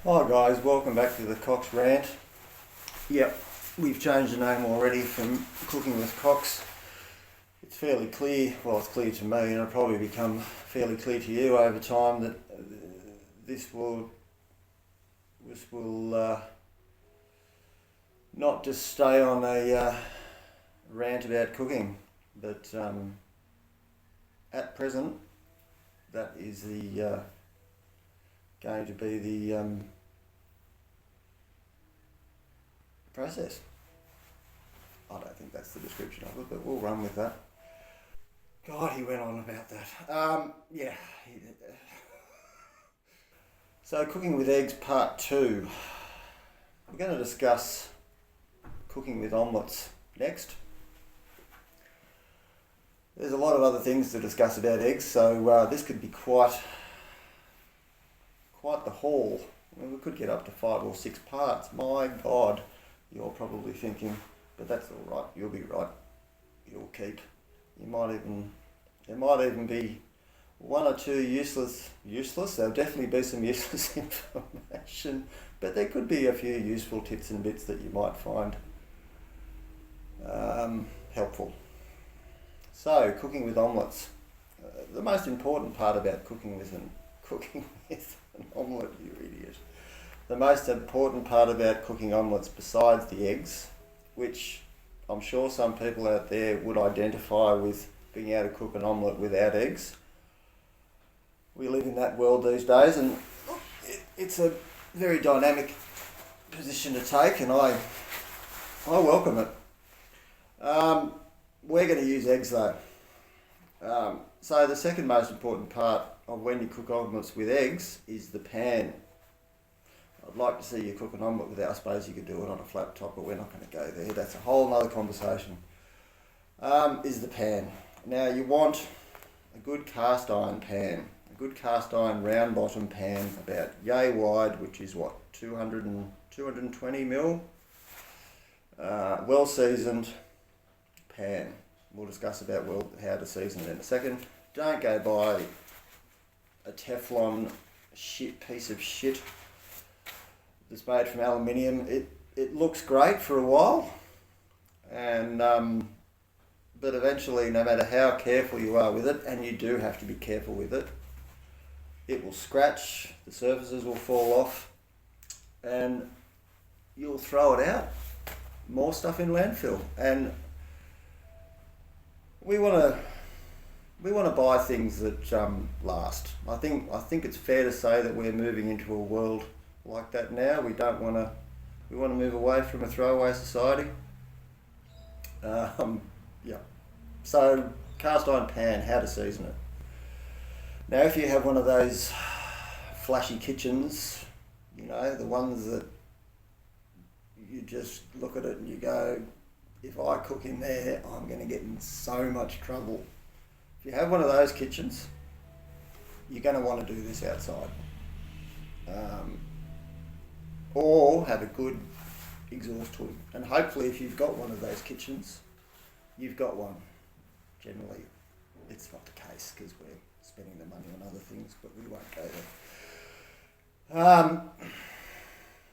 Hi guys, welcome back to the Cox Rant. Yep, we've changed the name already from Cooking with Cox. It's fairly clear, well it's clear to me and it'll probably become fairly clear to you over time that this will not just stay on a rant about cooking, but at present that is the going to be the process. I don't think that's the description of it, but we'll run with that. God, he went on about that. Yeah. So, cooking with eggs, part 2. We're going to discuss cooking with omelettes next. There's a lot of other things to discuss about eggs, so this could be quite the haul. I mean, we could get up to 5 or 6 parts. My God, you're probably thinking, but that's all right. You'll be right. You'll keep. There might even be one or two useless. There'll definitely be some useless information, but there could be a few useful tips and bits that you might find helpful. So, cooking with omelettes. The most important part about cooking with an omelette, you idiot. The most important part about cooking omelettes, besides the eggs, which I'm sure some people out there would identify with being able to cook an omelette without eggs. We live in that world these days, and it's a very dynamic position to take, and I welcome it. We're going to use eggs though. So the second most important part of when you cook omelettes with eggs is the pan. I'd like to see you cook an omelette without, I suppose you could do it on a flat top, but we're not going to go there. That's a whole other conversation. Is the pan. Now you want a good cast iron pan, a good cast iron round bottom pan, about yay wide, which is what, 220 mil, well seasoned pan. We'll discuss about how to season it in a second. Don't go buy a Teflon piece of shit that's made from aluminium. It looks great for a while, and but eventually, no matter how careful you are with it, and you do have to be careful with it, it will scratch, the surfaces will fall off, and you'll throw it out. More stuff in landfill, and we want to buy things that last. I think it's fair to say that we're moving into a world like that now. We want to move away from a throwaway society. Yeah. So cast iron pan, how to season it. Now, if you have one of those flashy kitchens, you know, the ones that you just look at it and you go, if I cook in there, I'm going to get in so much trouble. If you have one of those kitchens, you're going to want to do this outside. Or have a good exhaust hood. And hopefully if you've got one of those kitchens, you've got one. Generally, it's not the case because we're spending the money on other things, but we won't go there.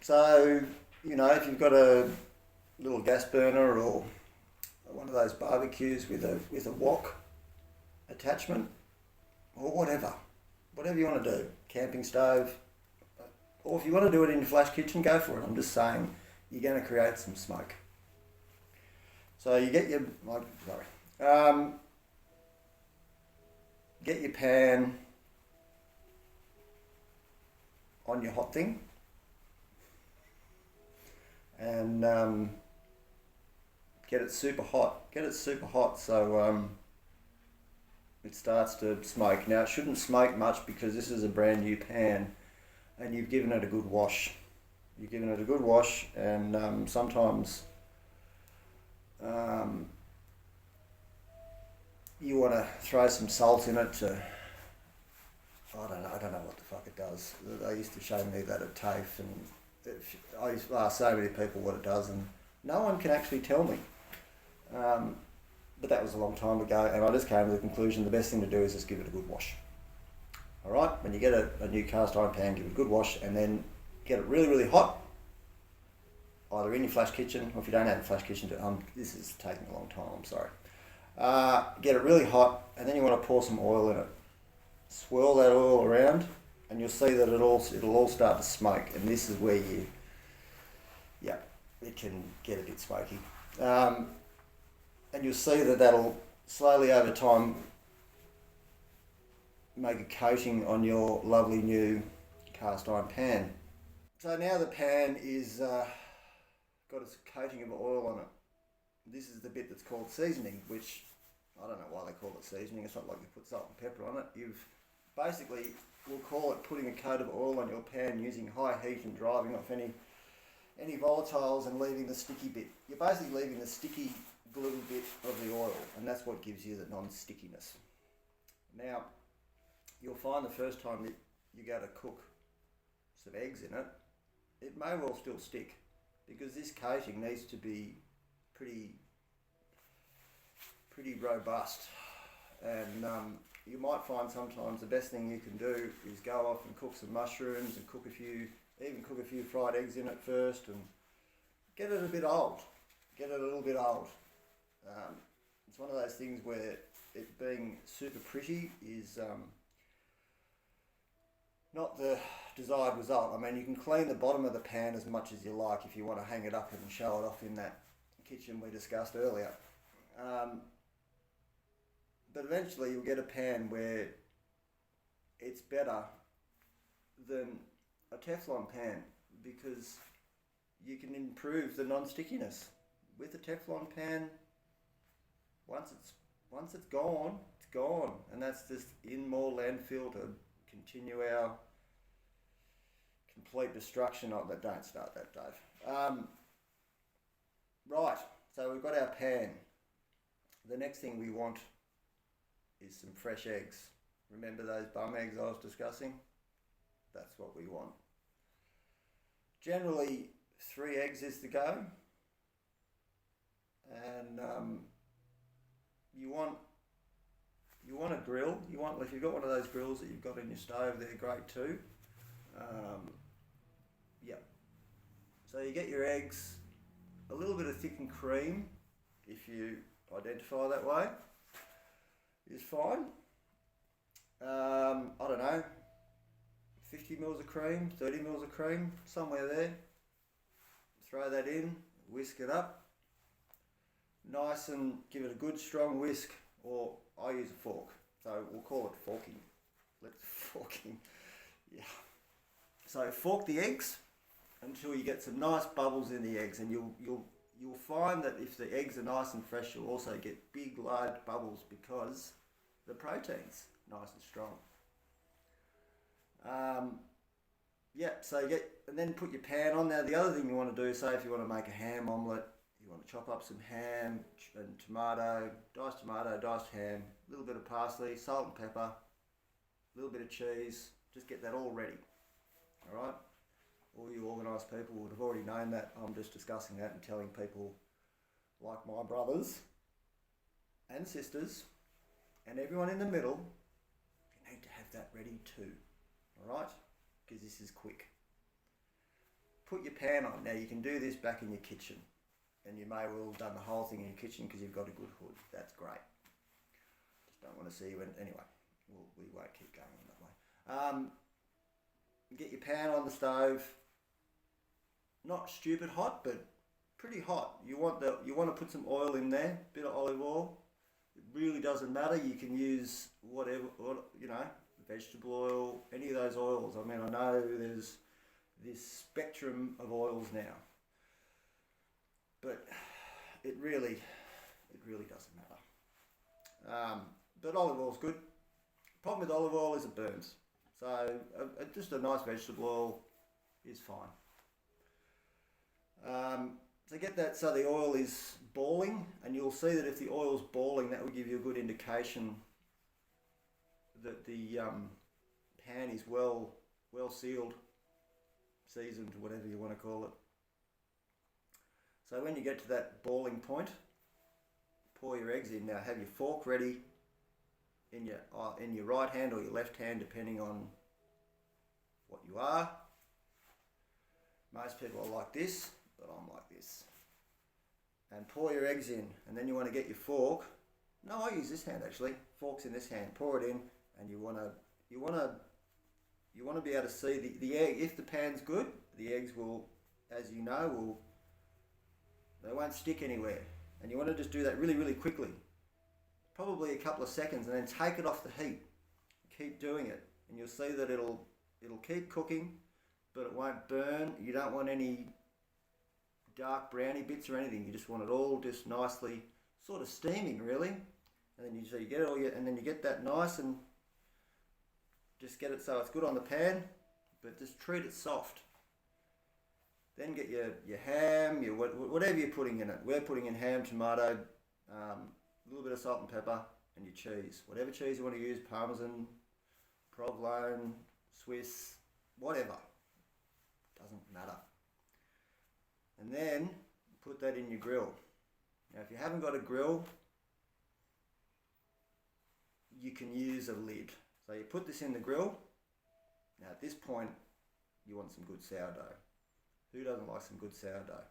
So, you know, if you've got a little gas burner or one of those barbecues with a wok attachment, or whatever you want to do, camping stove, or if you want to do it in your flash kitchen, go for it. I'm just saying you're going to create some smoke. So you get your get your pan on your hot thing, and get it super hot so it starts to smoke. Now, it shouldn't smoke much because this is a brand new pan and you've given it a good wash. And sometimes you want to throw some salt in it to, I don't know what the fuck it does. They used to show me that at TAFE, and I used to ask so many people what it does, and no one can actually tell me. But that was a long time ago, and I just came to the conclusion the best thing to do is just give it a good wash. Alright, when you get a new cast iron pan, give it a good wash, and then get it really, really hot, either in your flash kitchen, or if you don't have a flash kitchen, this is taking a long time, I'm sorry. Get it really hot, and then you want to pour some oil in it. Swirl that oil around, and you'll see that it'll all start to smoke, and this is where it can get a bit smoky. And you'll see that that'll slowly over time make a coating on your lovely new cast iron pan. So now the pan is got a coating of oil on it. This is the bit that's called seasoning, which I don't know why they call it seasoning. It's not like you put salt and pepper on it. You've basically, we'll call it putting a coat of oil on your pan using high heat and driving off any volatiles and leaving the sticky bit. You're basically leaving the sticky glue bit of the oil, and that's what gives you the non-stickiness. Now, you'll find the first time that you go to cook some eggs in it, it may well still stick, because this coating needs to be pretty robust. And you might find sometimes the best thing you can do is go off and cook some mushrooms and cook a few fried eggs in it first, and get it a bit old. Get it a little bit old. It's one of those things where it being super pretty is not the desired result. I mean, you can clean the bottom of the pan as much as you like if you want to hang it up and show it off in that kitchen we discussed earlier. But eventually you'll get a pan where it's better than a Teflon pan, because you can improve the non-stickiness. With a Teflon pan, once it's gone, it's gone, and that's just in more landfill to continue our complete destruction of that. Don't start that, Dave. Right, so we've got our pan. The next thing we want is some fresh eggs. Remember those bum eggs I was discussing? That's what we want. Generally, 3 eggs is the go. And you want a grill. If you've got one of those grills that you've got in your stove, they're great too. So you get your eggs, a little bit of thickened cream, if you identify that way, is fine. I don't know, 50 mils of cream, 30 mils of cream, somewhere there. Throw that in, whisk it up. Nice, and give it a good strong whisk, or I use a fork, so we'll call it forking. Forking. Yeah. So fork the eggs until you get some nice bubbles in the eggs, and you'll find that if the eggs are nice and fresh, you'll also get big large bubbles because the protein's nice and strong. So and then put your pan on. Now the other thing you want to do, say if you want to make a ham omelette, you want to chop up some ham and tomato, diced ham, a little bit of parsley, salt and pepper, a little bit of cheese. Just get that all ready. All right. All you organised people would have already known that. I'm just discussing that and telling people like my brothers and sisters and everyone in the middle, you need to have that ready too. All right? Because this is quick. Put your pan on. Now you can do this back in your kitchen, and you may well have done the whole thing in your kitchen because you've got a good hood. That's great. Just don't want to see you anyway. We won't keep going on that way. Get your pan on the stove. Not stupid hot, but pretty hot. You want to put some oil in there, bit of olive oil. It really doesn't matter. You can use whatever, vegetable oil, any of those oils. I mean, I know there's this spectrum of oils now, but it really doesn't matter. But olive oil's good. Problem with olive oil is it burns. So just a nice vegetable oil is fine. So get that so the oil is boiling, and you'll see that if the oil's boiling, that will give you a good indication that the pan is well sealed, seasoned, whatever you want to call it. So when you get to that boiling point, pour your eggs in. Now have your fork ready in your right hand or your left hand, depending on what you are. Most people are like this, but I'm like this. And pour your eggs in, and then you want to get your fork. No, I use this hand actually. Fork's in this hand. Pour it in, and you want to be able to see the egg. If the pan's good, the eggs will, as you know, they won't stick anywhere. And you want to just do that really, really quickly. Probably a couple of seconds, and then take it off the heat. Keep doing it, and you'll see that it'll keep cooking, but it won't burn. You don't want any dark browny bits or anything. You just want it all just nicely sort of steaming, really. And then you get it all, and then you get that nice, and just get it so it's good on the pan, but just treat it soft. Then get your ham, your whatever you're putting in it. We're putting in ham, tomato, a little bit of salt and pepper, and your cheese. Whatever cheese you want to use, Parmesan, provolone, Swiss, whatever. Doesn't matter. And then put that in your grill. Now if you haven't got a grill, you can use a lid. So you put this in the grill. Now at this point, you want some good sourdough. Who doesn't like some good sourdough?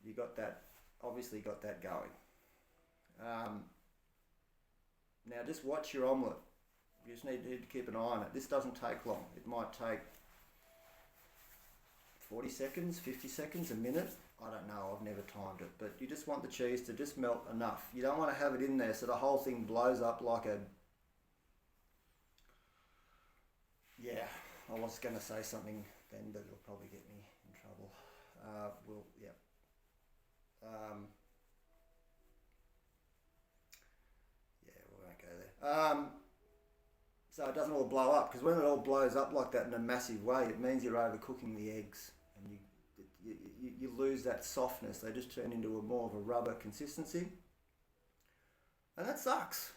You got that, obviously got that going. Now just watch your omelette. You just need to keep an eye on it. This doesn't take long. It might take 40 seconds, 50 seconds, a minute. I don't know, I've never timed it. But you just want the cheese to just melt enough. You don't want to have it in there so the whole thing blows up like a... Yeah, I was going to say something then, but it'll probably get me in trouble. Yeah, we won't go there. So it doesn't all blow up, because when it all blows up like that in a massive way, it means you're overcooking the eggs, and you lose that softness. They just turn into more of a rubber consistency, and that sucks.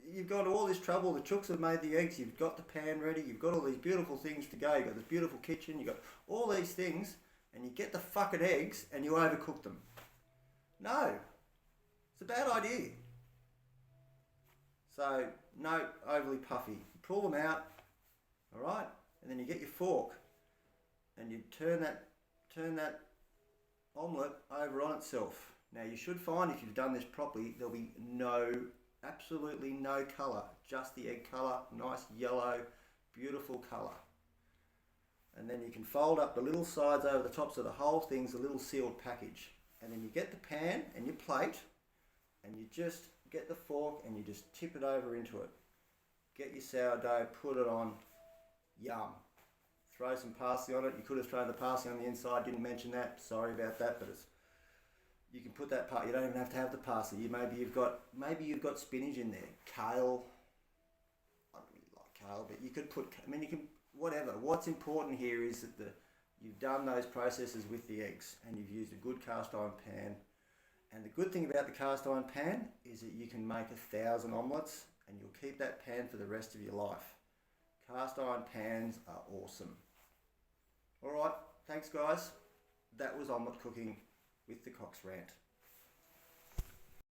You've got all this trouble. The chooks have made the eggs. You've got the pan ready. You've got all these beautiful things to go. You've got this beautiful kitchen. You've got all these things, and you get the fucking eggs and you overcook them. No, it's a bad idea. So no overly puffy. You pull them out, all right, and then you get your fork, and you turn that omelette over on itself. Now you should find, if you've done this properly, there'll be absolutely no colour, just the egg colour, nice yellow, beautiful colour. And then you can fold up the little sides over the top so the whole thing's a little sealed package. And then you get the pan and your plate, and you just get the fork and you just tip it over into it. Get your sourdough, put it on, yum. Throw some parsley on it. You could have thrown the parsley on the inside, didn't mention that, sorry about that, but you can put that part. You don't even have to have the parsley. Maybe you've got spinach in there, kale. I don't really like kale, but you could put. You can whatever. What's important here is that you've done those processes with the eggs, and you've used a good cast iron pan. And the good thing about the cast iron pan is that you can make 1,000 omelettes, and you'll keep that pan for the rest of your life. Cast iron pans are awesome. All right, thanks guys. That was omelette cooking with the Cox Rant.